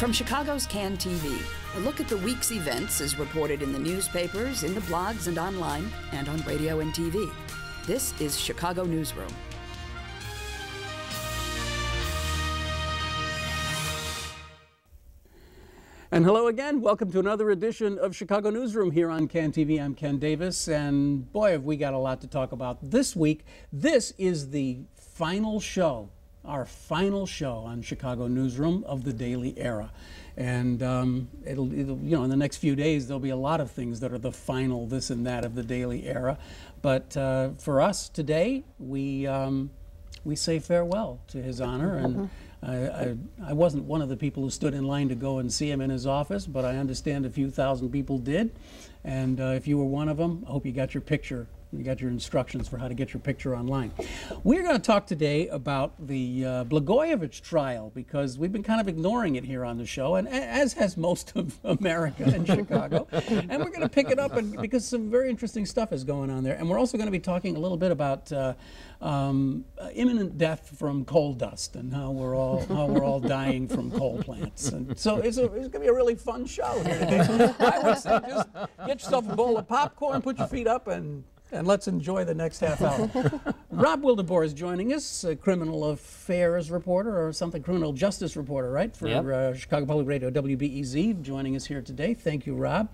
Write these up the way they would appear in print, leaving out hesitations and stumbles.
From Chicago's CAN TV, a look at the week's events is reported in the newspapers, in the blogs and online, and on radio and TV. This is Chicago Newsroom. And hello again. Welcome to another edition of Chicago Newsroom here on CAN TV. I'm Ken Davis, and boy, have we got a lot to talk about this week. This is the final show, our final show on Chicago Newsroom of the daily era. And it'll, you know, in the next few days, there'll be a lot of things that are the final this and that of the daily era. But for us today, we say farewell to his honor. And I wasn't one of the people who stood in line to go and see him in his office, but I understand a few thousand people did. And if you were one of them, I hope you got your picture. You got your instructions for how to get your picture online. We're going to talk today about the Blagojevich trial, because we've been kind of ignoring it here on the show, and as has most of America and Chicago. And we're going to pick it up because some very interesting stuff is going on there. And we're also going to be talking a little bit about imminent death from coal dust and how we're all dying from coal plants. And so it's going to be a really fun show here today. I would say just get yourself a bowl of popcorn, put your feet up, and let's enjoy the next half hour. Rob Wideboer is joining us, a criminal affairs reporter or something, criminal justice reporter, right? For Chicago Public Radio, WBEZ, joining us here today. Thank you, Rob.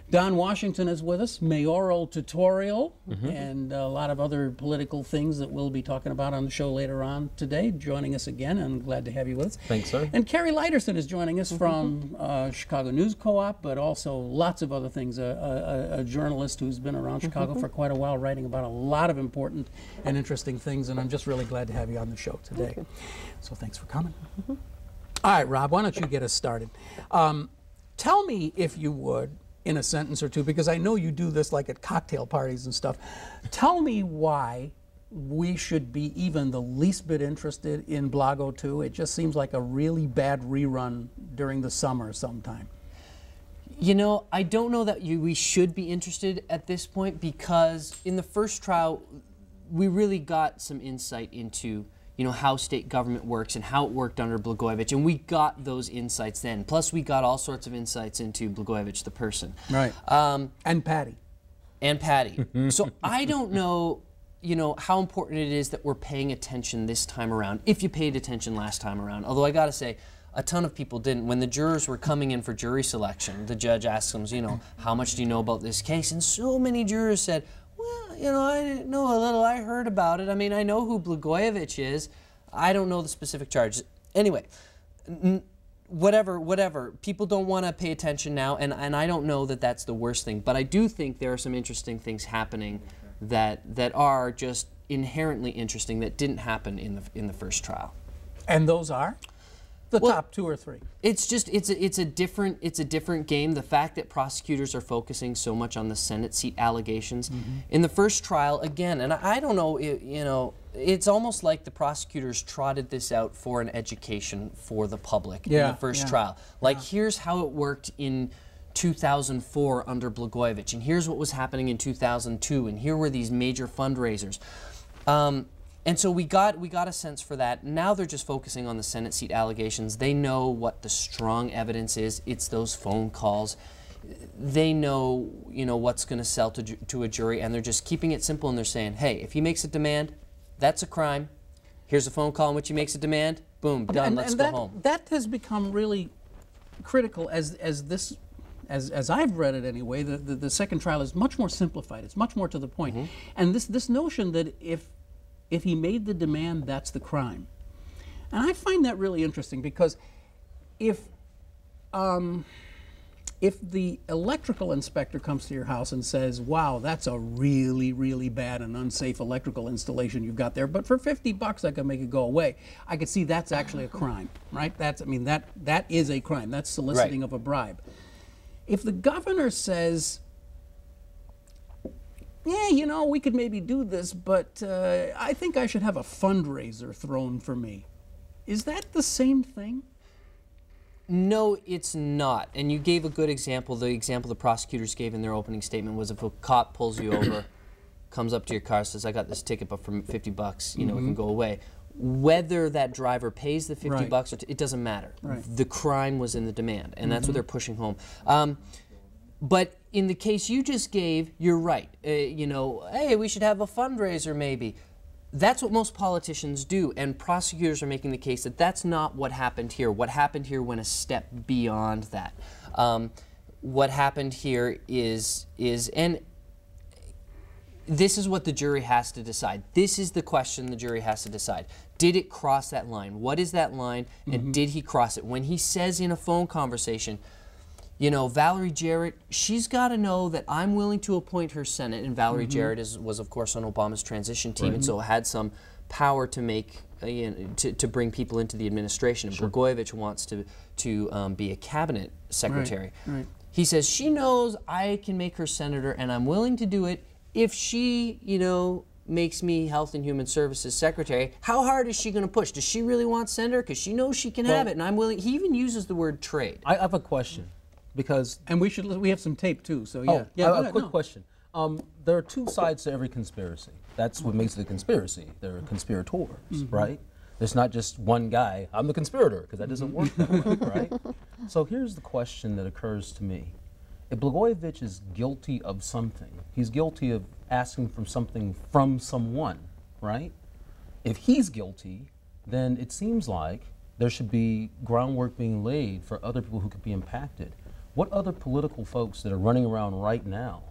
Don Washington is with us, mayoral tutorial, and a lot of other political things that we'll be talking about on the show later on today. Joining us again, and glad to have you with us. Thanks, sir. And Kari Lydersen is joining us from Chicago News Co-op, but also lots of other things. A journalist who's been around Chicago for quite a while, writing about a lot of important and interesting things, and I'm just really glad to have you on the show today. So thanks for coming. All right, Rob, why don't you get us started? Tell me, if you would, in a sentence or two, because I know you do this like at cocktail parties and stuff. Tell me why we should be even the least bit interested in Blago 2. It just seems like a really bad rerun during the summer sometime. You know, I don't know that we should be interested at this point, because in the first trial, we really got some insight into, you know, how state government works and how it worked under Blagojevich, and we got those insights then. Plus, we got all sorts of insights into Blagojevich, the person. Right. And Patty. And Patty. So I don't know, you know, how important it is that we're paying attention this time around, if you paid attention last time around. Although I gotta say, a ton of people didn't. When the jurors were coming in for jury selection, the judge asked them, you know, how much do you know about this case? And so many jurors said, well, you know, I didn't know a little. I heard about it. I mean, I know who Blagojevich is. I don't know the specific charges. Anyway, whatever. People don't want to pay attention now, and I don't know that that's the worst thing. But I do think there are some interesting things happening that are just inherently interesting that didn't happen in the first trial. And those are? The top two or three. It's just it's a different game. The fact that prosecutors are focusing so much on the Senate seat allegations in the first trial again, and I don't know, you know, it's almost like the prosecutors trotted this out for an education for the public in the first trial. Like, here's how it worked in 2004 under Blagojevich, and here's what was happening in 2002, and here were these major fundraisers. And so we got a sense for that. Now they're just focusing on the Senate seat allegations. They know what the strong evidence is. It's those phone calls. They know, you know, what's going to sell to a jury, and they're just keeping it simple. And they're saying, hey, if he makes a demand, that's a crime. Here's a phone call in which he makes a demand. Boom, done. Let's go home. That has become really critical as I've read it anyway. The second trial is much more simplified. It's much more to the point. And this notion that if he made the demand, that's the crime. And I find that really interesting, because if the electrical inspector comes to your house and says, wow, that's a really, really bad and unsafe electrical installation you've got there, but for $50 I can make it go away, I could see that's actually a crime, right? That's, I mean, that is a crime. That's soliciting of a bribe. If the governor says, yeah, you know, we could maybe do this, but I think I should have a fundraiser thrown for me. Is that the same thing? No, it's not. And you gave a good example. The example the prosecutors gave in their opening statement was if a cop pulls you over, comes up to your car, says, I got this ticket, but for $50, you know, it can go away. whether that driver pays the 50 Right. bucks, or it doesn't matter. Right. The crime was in the demand, and that's what they're pushing home. But in the case you just gave, you're right. You know, hey, we should have a fundraiser maybe. That's what most politicians do, and prosecutors are making the case that that's not what happened here. What happened here went a step beyond that. What happened here is, and this is what the jury has to decide. This is the question the jury has to decide. Did it cross that line? What is that line, and did he cross it? When he says in a phone conversation, you know, Valerie Jarrett, she's got to know that I'm willing to appoint her Senate. And Valerie Jarrett was, of course, on Obama's transition team, and so had some power to make, to bring people into the administration. And Blagojevich wants to be a cabinet secretary. Right. He says, she knows I can make her senator, and I'm willing to do it if she, you know, makes me Health and Human Services Secretary. How hard is she going to push? Does she really want senator? Because she knows she can have it, and I'm willing. He even uses the word trade. I have a question. Because we have some tape too, so yeah. a quick question. There are two sides to every conspiracy. That's what makes it a conspiracy. There are conspirators, right? There's not just one guy, I'm the conspirator, because that doesn't work that way, right? So here's the question that occurs to me. If Blagojevich is guilty of something, he's guilty of asking for something from someone, right? If he's guilty, then it seems like there should be groundwork being laid for other people who could be impacted. What other political folks that are running around right now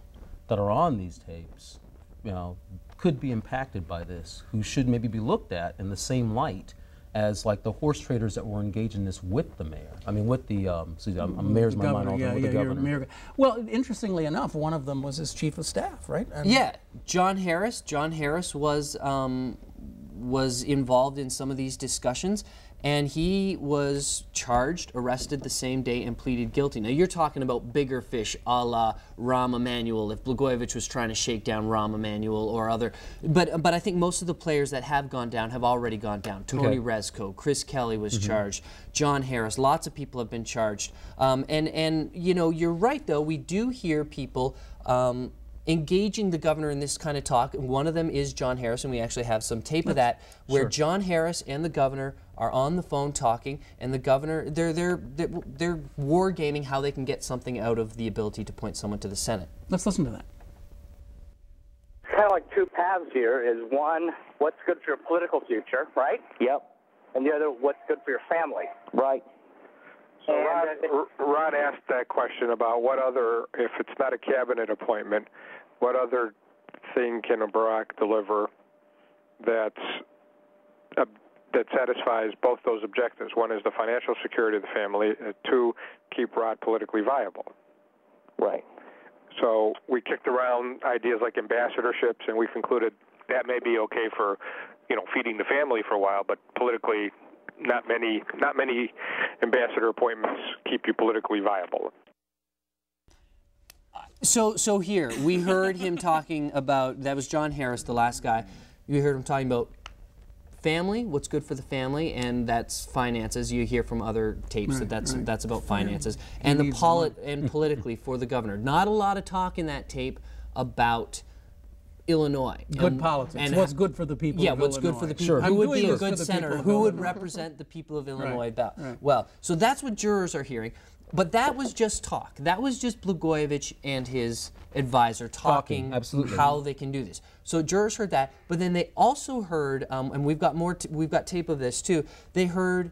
that are on these tapes, you know, could be impacted by this, who should maybe be looked at in the same light as like the horse traders that were engaged in this with the mayor? I mean, with the, mayor's my mind all with the governor. Well, interestingly enough, one of them was his chief of staff, right? Yeah, John Harris. John Harris was involved in some of these discussions, and he was charged, arrested the same day, and pleaded guilty. Now, you're talking about bigger fish, a la Rahm Emanuel, if Blagojevich was trying to shake down Rahm Emanuel or other. But I think most of the players that have gone down have already gone down. Tony Rezko, Chris Kelly was charged, John Harris, lots of people have been charged. And you know, you're right, though, we do hear people engaging the governor in this kind of talk. One of them is John Harris, and we actually have some tape of that, where John Harris and the governor are on the phone talking, and the governor, they're wargaming how they can get something out of the ability to appoint someone to the Senate. Let's listen to that. Kind of like two paths here. Is one, what's good for your political future, right? Yep. And the other, what's good for your family. Right. So Rod asked that question about what other, if it's not a cabinet appointment, what other thing can a Barack deliver that satisfies both those objectives? One is the financial security of the family, two, keep Rod politically viable. Right. So we kicked around ideas like ambassadorships, and we concluded that may be okay for, you know, feeding the family for a while, but politically, not many ambassador appointments keep you politically viable. So here, we heard him talking about, that was John Harris, the last guy. You heard him talking about family, what's good for the family, and that's finances. You hear from other tapes that's about finances. And and politically for the governor. Not a lot of talk in that tape about Illinois. Good politics. And what's good for the people of Illinois. What's good for the people. Who would be a good senator? Who would represent the people of Illinois well? So that's what jurors are hearing. But that was just talk. That was just Blagojevich and his advisor talking how they can do this. So jurors heard that, but then they also heard, and we've got we've got tape of this too. They heard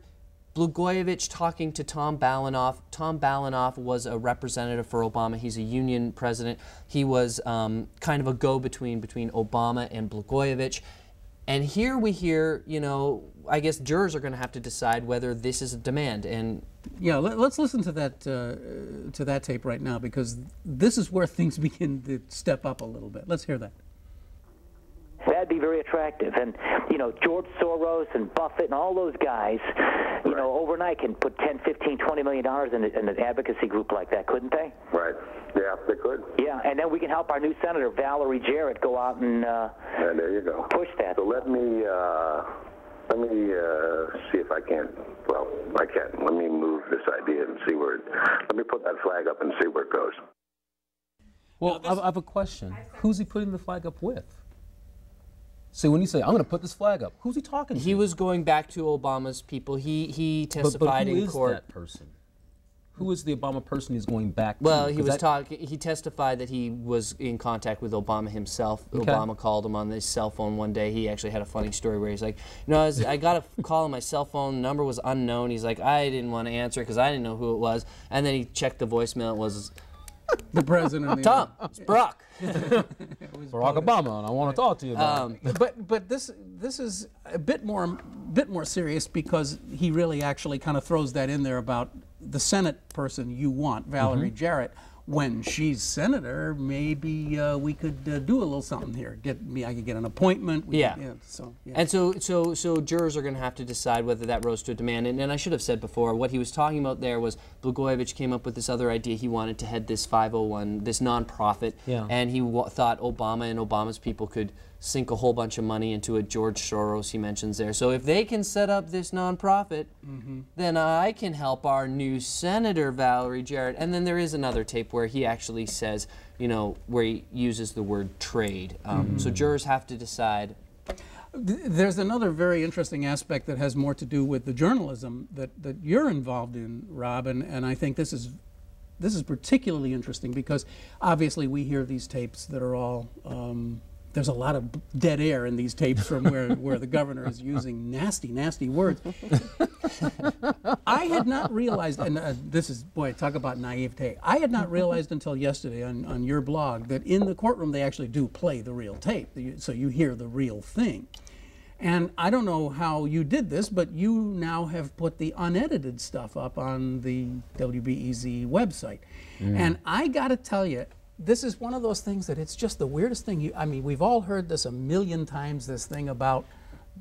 Blagojevich talking to Tom Balanoff. Tom Balanoff was a representative for Obama. He's a union president. He was kind of a go-between between Obama and Blagojevich. And here we hear, you know, I guess jurors are going to have to decide whether this is a demand. And yeah, let's listen to that tape right now, because this is where things begin to step up a little bit. Let's hear that. That'd be very attractive. And, you know, George Soros and Buffett and all those guys, you know, overnight can put $10, $15, $20 million in an advocacy group like that, couldn't they? Right. Yeah, they could. Yeah, and then we can help our new senator, Valerie Jarrett, go out and there you go. Push that. So let me see if I can. Well, I can't. Let me move this idea and see where let me put that flag up and see where it goes. Well, I have a question. Who's he putting the flag up with? See, when you say, I'm going to put this flag up, who's he talking to? He was going back to Obama's people. He testified in court. But who is that person? Who is the Obama person he's going back to? Well, he testified that he was in contact with Obama himself. Okay. Obama called him on his cell phone one day. He actually had a funny story where he's like, I got a call on my cell phone, the number was unknown. He's like, I didn't want to answer it because I didn't know who it was. And then he checked the voicemail. It was the president. Tom, it's Barack. Barack Obama, and I want to talk to you about it. But this is a bit more serious, because he really actually kind of throws that in there about the Senate person you want, Valerie Jarrett. When she's senator, maybe we could do a little something here. I could get an appointment. And so jurors are going to have to decide whether that rose to a demand. And I should have said before, what he was talking about there was Blagojevich came up with this other idea. He wanted to head this 501, this nonprofit, and he thought Obama and Obama's people could sink a whole bunch of money into it. George Soros, he mentions there. So if they can set up this nonprofit, then I can help our new senator, Valerie Jarrett. And then there is another tape where he actually says, where he uses the word trade. So jurors have to decide. There's another very interesting aspect that has more to do with the journalism that you're involved in, Rob, and I think this is particularly interesting because obviously we hear these tapes that are all there's a lot of dead air in these tapes from where the governor is using nasty, nasty words. I had not realized, and this is, boy, talk about naivete. I had not realized until yesterday on your blog that in the courtroom they actually do play the real tape, so you hear the real thing. And I don't know how you did this, but you now have put the unedited stuff up on the WBEZ website. And I got to tell you, this is one of those things that it's just the weirdest thing. I mean, we've all heard this a million times, this thing about,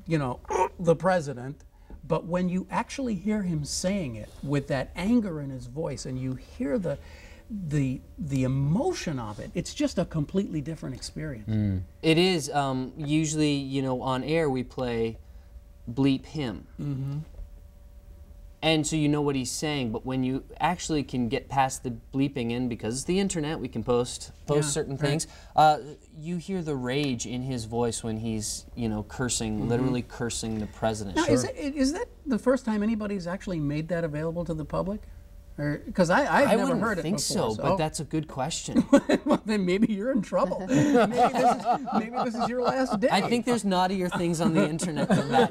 the president. But when you actually hear him saying it with that anger in his voice and you hear the emotion of it, it's just a completely different experience. It is. Usually, on air we play bleep him. And so you know what he's saying, but when you actually can get past the bleeping in, because it's the internet, we can post certain things, you hear the rage in his voice when he's, cursing, literally cursing the president. Now, is that the first time anybody's actually made that available to the public? Because I've never heard it before. I think so, but that's a good question. Well, then maybe you're in trouble. maybe this is your last day. I think there's naughtier things on the internet than that.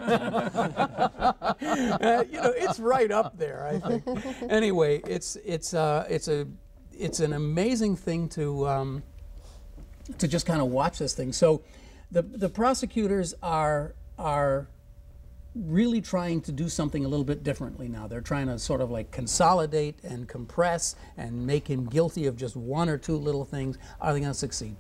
It's right up there, I think. Anyway, it's an amazing thing to just kind of watch this thing. So, the prosecutors are really trying to do something a little bit differently now. They're trying to sort of like consolidate and compress and make him guilty of just one or two little things. Are they going to succeed?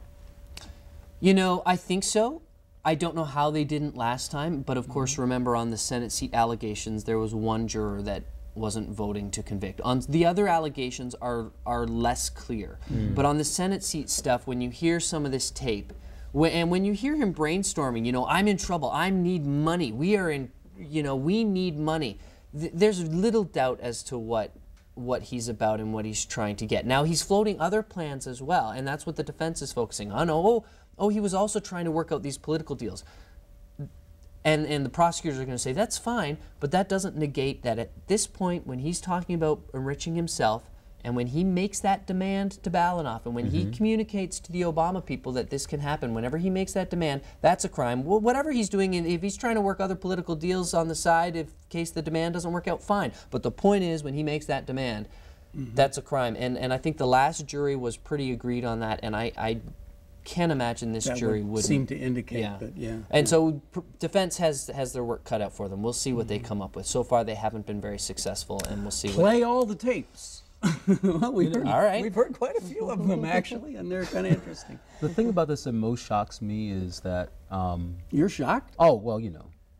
I think so. I don't know how they didn't last time, but of course, remember on the Senate seat allegations, there was one juror that wasn't voting to convict. On the other allegations are less clear. But on the Senate seat stuff, when you hear some of this tape, when you hear him brainstorming, I'm in trouble, I need money, we need money. There's little doubt as to what he's about and what he's trying to get. Now, he's floating other plans as well, and that's what the defense is focusing on. He was also trying to work out these political deals. And the prosecutors are going to say, that's fine, but that doesn't negate that at this point, when he's talking about enriching himself, and when he makes that demand to Balanoff, and when he communicates to the Obama people that this can happen, whenever he makes that demand, that's a crime. Well, whatever he's doing, if he's trying to work other political deals on the side, in case the demand doesn't work out, fine. But the point is, when he makes that demand, that's a crime. And I think the last jury was pretty agreed on that, and I can't imagine this jury would seem to indicate. And so defense has their work cut out for them. We'll see what they come up with. So far, they haven't been very successful, and we'll see. Play all the tapes. Well, we've heard quite a few of them actually, and they're kind of interesting. The thing about this that most shocks me is that you're shocked. Oh well,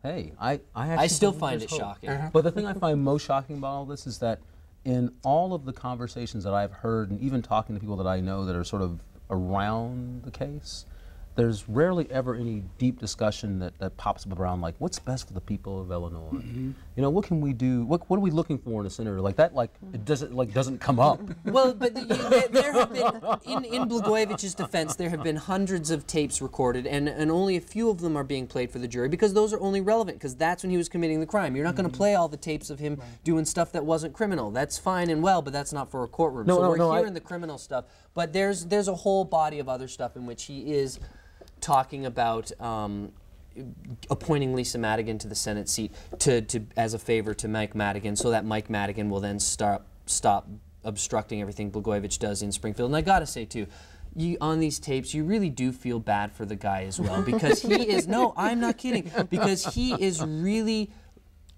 hey, I still find it shocking. But the thing I find most shocking about all this is that in all of the conversations that I've heard, and even talking to people that I know that are sort of around the case, there's rarely ever any deep discussion that pops up around, like, what's best for the people of Illinois? You know, what can we do? What are we looking for in a senator? Like that, like it doesn't come up. Well, but there have been, in Blagojevich's defense, there have been hundreds of tapes recorded, and only a few of them are being played for the jury because those are only relevant because that's when he was committing the crime. You're not going to play all the tapes of him doing stuff that wasn't criminal. That's fine and well, but that's not for a courtroom. So we're hearing the criminal stuff, but there's a whole body of other stuff in which he is talking about appointing Lisa Madigan to the Senate seat as a favor to Mike Madigan, so that Mike Madigan will then stop obstructing everything Blagojevich does in Springfield. And I gotta say too, on these tapes, you really do feel bad for the guy as well, because he is, no, I'm not kidding, because he is really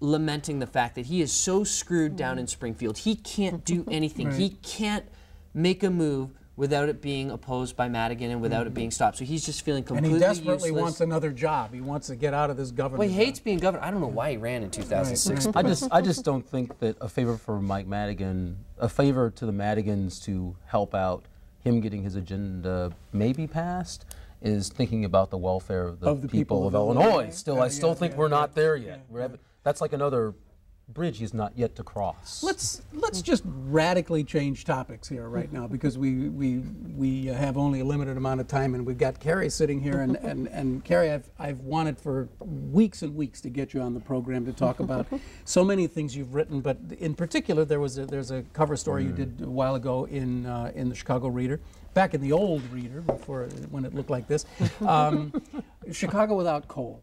lamenting the fact that he is so screwed down in Springfield. He can't do anything. He can't make a move without it being opposed by Madigan and without it being stopped. So he's just feeling completely useless. And he desperately useless. wants another job. He wants to get out of this government. Well, he hates being governor. I don't know why he ran in 2006. I just don't think that a favor for Mike Madigan, a favor to the Madigans to help out him getting his agenda maybe passed, is thinking about the welfare of the people of Illinois. Still, I still think we're not there yet. That's like another bridge he's not yet to cross. Let's just radically change topics here right now, because we have only a limited amount of time, and we've got Kari sitting here, and Kari, I've wanted for weeks and weeks to get you on the program to talk about so many things you've written, but in particular there's a cover story you did a while ago in the Chicago Reader, back in the old Reader before, when it looked like this, Chicago Without Coal.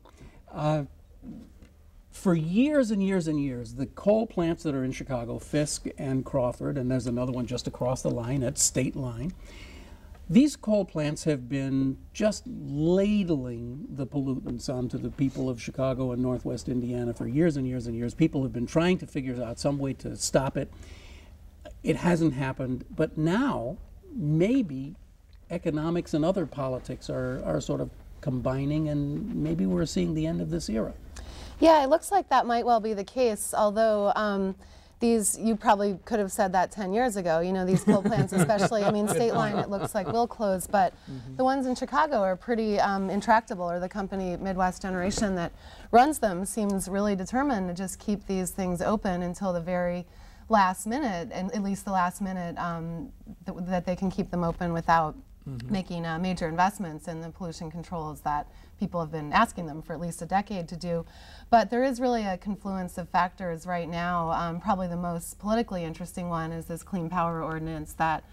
For years and years and years, the coal plants that are in Chicago, Fisk and Crawford, and there's another one just across the line at State Line, these coal plants have been just ladling the pollutants onto the people of Chicago and Northwest Indiana for years and years and years. People have been trying to figure out some way to stop it. It hasn't happened, but now maybe economics and other politics are sort of combining, and maybe we're seeing the end of this era. Yeah, it looks like that might well be the case, although you probably could have said that 10 years ago, you know, these coal plants especially, I mean, State Line, it looks like will close, but the ones in Chicago are pretty intractable, or the company Midwest Generation that runs them seems really determined to just keep these things open until the very last minute, and at least the last minute that they can keep them open without making major investments in the pollution controls that people have been asking them for at least a decade to do. But there is really a confluence of factors right now. Probably the most politically interesting one is this Clean Power Ordinance that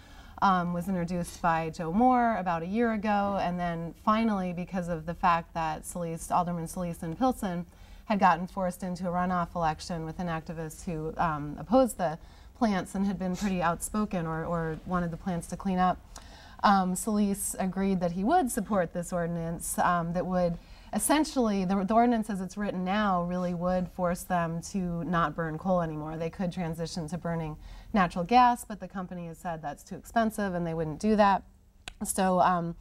was introduced by Joe Moore about a year ago, and then finally, because of the fact that Alderman Solis and Pilsen had gotten forced into a runoff election with an activist who opposed the plants and had been pretty outspoken or wanted the plants to clean up. Solis agreed that he would support this ordinance that would essentially, the ordinance as it's written now really would force them to not burn coal anymore. They could transition to burning natural gas, but the company has said that's too expensive and they wouldn't do that. So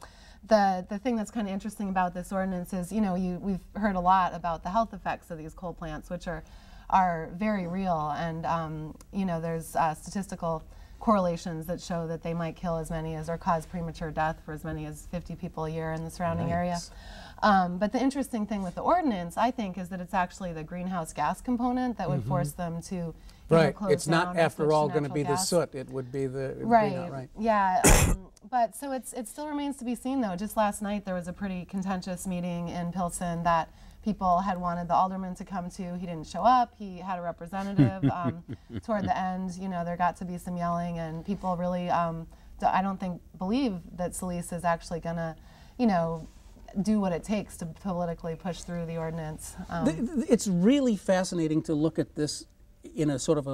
the thing that's kind of interesting about this ordinance is, you know, we've heard a lot about the health effects of these coal plants, which are very real, and you know, there's statistical correlations that show that they might kill as many as, or cause premature death for as many as 50 people a year in the surrounding area. But the interesting thing with the ordinance, I think, is that it's actually the greenhouse gas component that would force them to close It's down not, after all, going to be gas. the soot. It would be the right. Yeah. But so it still remains to be seen, though. Just last night there was a pretty contentious meeting in Pilsen that people had wanted the alderman to come to. He didn't show up. He had a representative. Toward the end, you know, there got to be some yelling, and people really, I don't think, believe that Solis is actually going to, you know, do what it takes to politically push through the ordinance. It's really fascinating to look at this in a sort of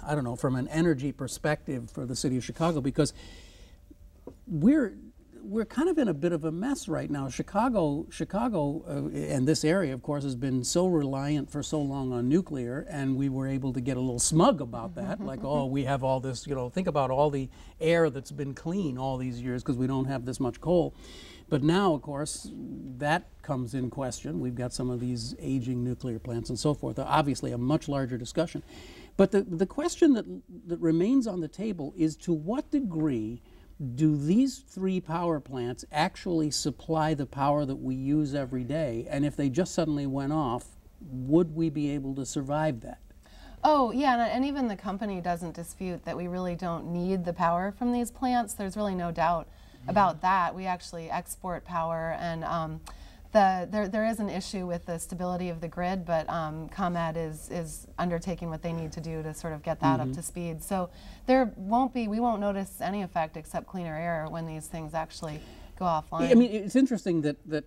I don't know, from an energy perspective for the city of Chicago, because we're kind of in a bit of a mess right now. Chicago, and this area, of course, has been so reliant for so long on nuclear, and we were able to get a little smug about that, like, oh, we have all this, you know, think about all the air that's been clean all these years because we don't have this much coal. But now, of course, that comes in question. We've got some of these aging nuclear plants and so forth. Obviously, a much larger discussion. But the question that remains on the table is, to what degree do these 3 power plants actually supply the power that we use every day? And if they just suddenly went off, would we be able to survive that? Oh, yeah, and even the company doesn't dispute that we really don't need the power from these plants. There's really no doubt about that. We actually export power, and there is an issue with the stability of the grid, but ComEd is undertaking what they need to do to sort of get that up to speed. So we won't notice any effect except cleaner air when these things actually go offline. I mean, it's interesting that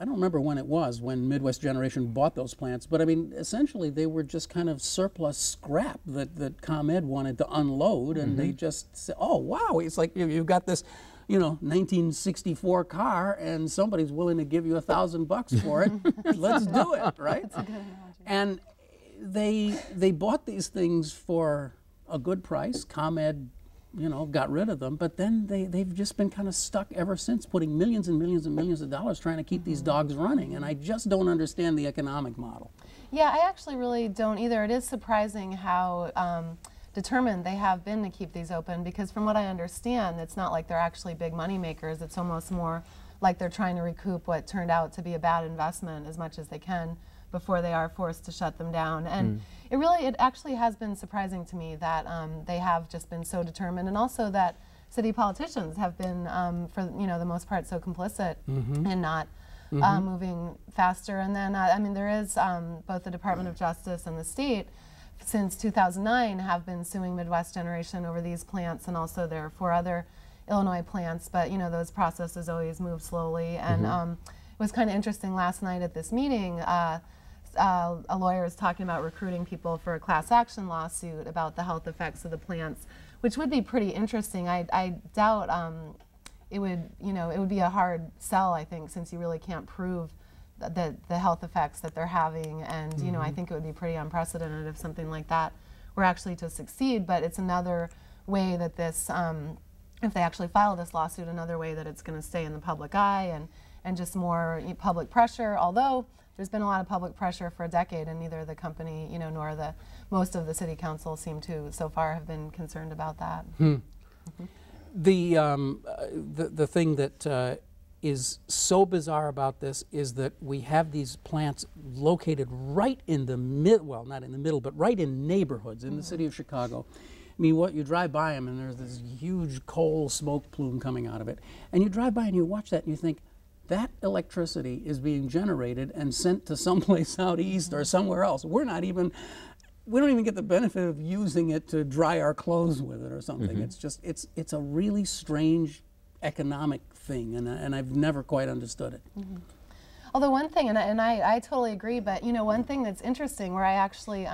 I don't remember when it was when Midwest Generation bought those plants, but I mean, essentially they were just kind of surplus scrap that ComEd wanted to unload, and they just said, oh, wow, it's like you've got this, 1964 car, and somebody's willing to give you $1,000 for it. Let's do it, right? That's a good analogy. And they bought these things for a good price. ComEd, got rid of them, but then they've just been kind of stuck ever since, putting millions and millions and millions of dollars trying to keep these dogs running, and I just don't understand the economic model. Yeah, I actually really don't either. It is surprising how determined they have been to keep these open, because from what I understand, it's not like they're actually big money makers. It's almost more like they're trying to recoup what turned out to be a bad investment as much as they can before they are forced to shut them down. And it actually has been surprising to me that they have just been so determined, and also that city politicians have been, for the most part, so complicit in not moving faster. And then, I mean, there is both the Department of Justice and the state since 2009 have been suing Midwest Generation over these plants, and also there are 4 other Illinois plants, but those processes always move slowly. And it was kind of interesting last night at this meeting, a lawyer was talking about recruiting people for a class action lawsuit about the health effects of the plants, which would be pretty interesting. I doubt it would be a hard sell, I think, since you really can't prove the health effects that they're having, and I think it would be pretty unprecedented if something like that were actually to succeed. But it's another way that this, if they actually file this lawsuit, another way that it's going to stay in the public eye, and just more public pressure. Although there's been a lot of public pressure for a decade, and neither the company, nor most of the city council seem to so far have been concerned about that. The thing that is so bizarre about this is that we have these plants located right in the well, not in the middle, but right in neighborhoods in the city of Chicago. I mean, you drive by them and there's this huge coal smoke plume coming out of it, and you drive by and you watch that and you think, that electricity is being generated and sent to someplace out east or somewhere else. We don't even get the benefit of using it to dry our clothes with it or something. It's just, it's a really strange economic thing, and I've never quite understood it. Although one thing, and I totally agree, but one thing that's interesting, where I actually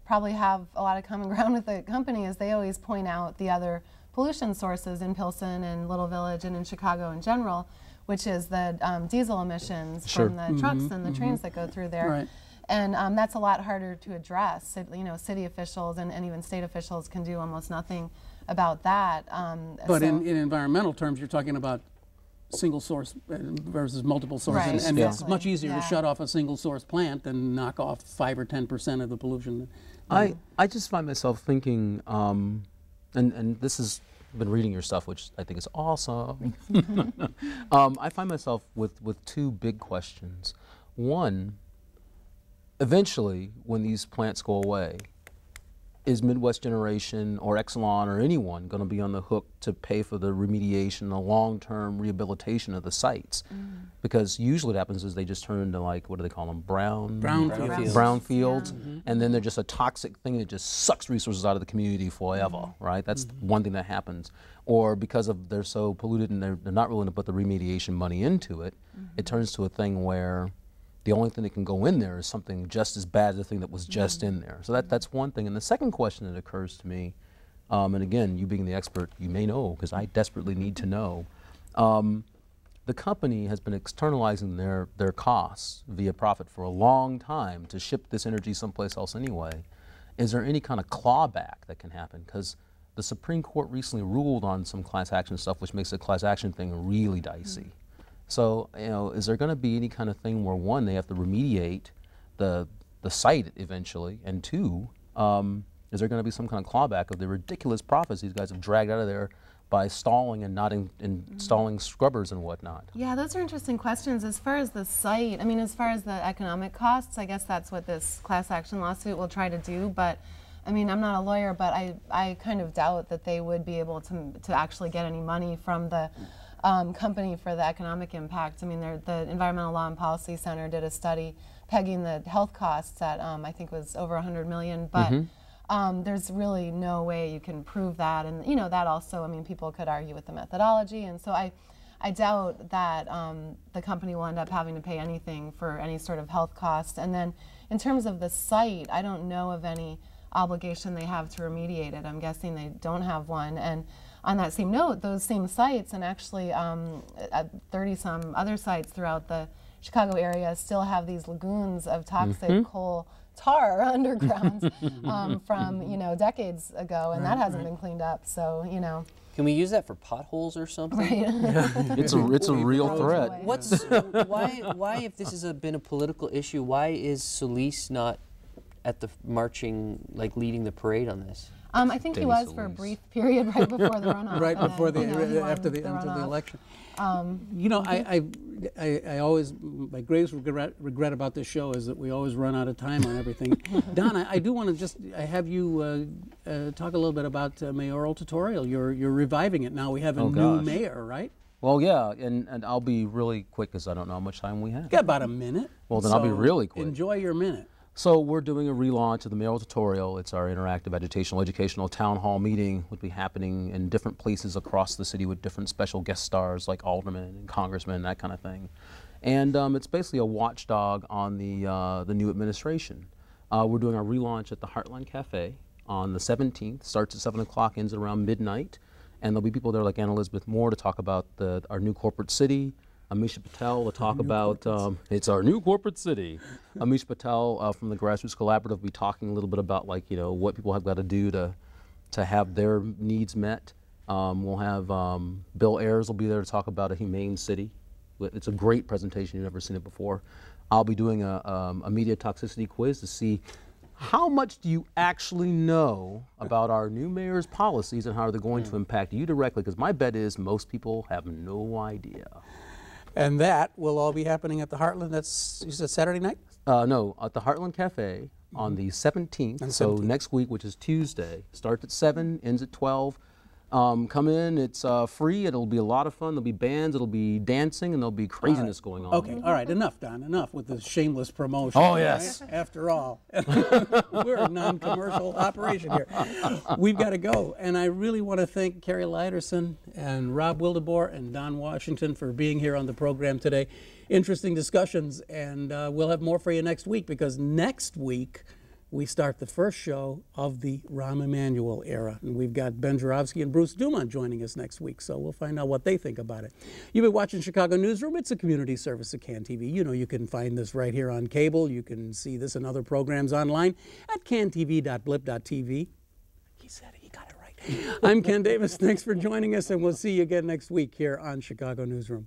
probably have a lot of common ground with the company, is they always point out the other pollution sources in Pilsen and Little Village and in Chicago in general, which is the diesel emissions from the trucks and the trains that go through there. Right. And that's a lot harder to address. City officials and even state officials can do almost nothing about that. But in environmental terms, you're talking about single source versus multiple sources, right, and exactly. it's much easier to shut off a single source plant than knock off 5 or 10% of the pollution. I just find myself thinking, and this is, I've been reading your stuff, which I think is awesome. I find myself with 2 big questions. One, eventually, when these plants go away, is Midwest Generation or Exelon or anyone going to be on the hook to pay for the remediation, the long-term rehabilitation of the sites? Because usually what happens is they just turn into, like, what do they call them, brownfields, and then they're just a toxic thing that just sucks resources out of the community forever, right? That's one thing that happens. Or because they're so polluted and they're not willing to put the remediation money into it, it turns to a thing where the only thing that can go in there is something just as bad as the thing that was just in there. So that's one thing. And the second question that occurs to me, and again, you being the expert, you may know, because I desperately need to know, the company has been externalizing their costs via profit for a long time to ship this energy someplace else anyway. Is there any kind of clawback that can happen? Because the Supreme Court recently ruled on some class action stuff, which makes the class action thing really dicey. So, is there going to be any kind of thing where, 1, they have to remediate the site eventually, and 2, is there going to be some kind of clawback of the ridiculous profits these guys have dragged out of there by stalling and not installing scrubbers and whatnot? Yeah, those are interesting questions. As far as the site, I mean, as far as the economic costs, I guess that's what this class action lawsuit will try to do. But I mean, I'm not a lawyer, but I kind of doubt that they would be able to actually get any money from the company for the economic impact. I mean, the Environmental Law and Policy Center did a study pegging the health costs at I think it was over 100 million, but there's really no way you can prove that. And you know, that also, I mean, people could argue with the methodology, and so I doubt that the company will end up having to pay anything for any sort of health cost. And then in terms of the site, I don't know of any obligation they have to remediate it. I'm guessing they don't have one. And on that same note, those same sites, and actually 30-some other sites throughout the Chicago area, still have these lagoons of toxic coal tar underground from, you know, decades ago, and that hasn't been cleaned up. So, you know. Can we use that for potholes or something? Right. It's a real threat. Why if this has been a political issue, why is Solis not at the marching, like leading the parade on this? I think he was for a brief period right before the runoff. Right before after the election. You know, I always, my greatest regret about this show is that we always run out of time on everything. Don, I do want to just have you talk a little bit about Mayoral Tutorial. You're reviving it now. We have a new mayor, right? Well, yeah, and I'll be really quick because I don't know how much time we have. Got about a minute. Well, then I'll be really quick. Enjoy your minute. So we're doing a relaunch of the Mayoral Tutorial. It's our interactive educational town hall meeting, would be happening in different places across the city with different special guest stars like aldermen and congressmen, that kind of thing. And it's basically a watchdog on the new administration. We're doing our relaunch at the Heartland Cafe on the 17th. Starts at 7 o'clock, ends at around midnight. And there'll be people there like Anna Elizabeth Moore to talk about our new corporate city. Amisha Patel to talk about, it's our new corporate city. Amisha Patel from the Grassroots Collaborative will be talking a little bit about, like, you know, what people have got to do to have their needs met. We'll have Bill Ayers will be there to talk about a humane city. It's a great presentation, you've never seen it before. I'll be doing a media toxicity quiz to see how much do you actually know about our new mayor's policies and how are they going to impact you directly, because my bet is most people have no idea. And that will all be happening at the Heartland. That's, you said Saturday night? No, at the Heartland Cafe on the 17th. So next week, which is Tuesday. Starts at 7, ends at 12. Come in, it's free, it'll be a lot of fun, there'll be bands, it'll be dancing, and there'll be craziness going on. Okay, all right, enough, Don, enough with the shameless promotion. Oh, yes. Right? After all, we're a non-commercial operation here. We've got to go, and I really want to thank Kari Lydersen and Rob Wideboer and Don Washington for being here on the program today. Interesting discussions, and we'll have more for you next week, because next week, we start the first show of the Rahm Emanuel era. And we've got Ben Joravsky and Bruce Dumont joining us next week, so we'll find out what they think about it. You've been watching Chicago Newsroom. It's a community service of CAN TV. You know you can find this right here on cable. You can see this and other programs online at cantv.blip.tv. He said it. He got it right. I'm Ken Davis. Thanks for joining us, and we'll see you again next week here on Chicago Newsroom.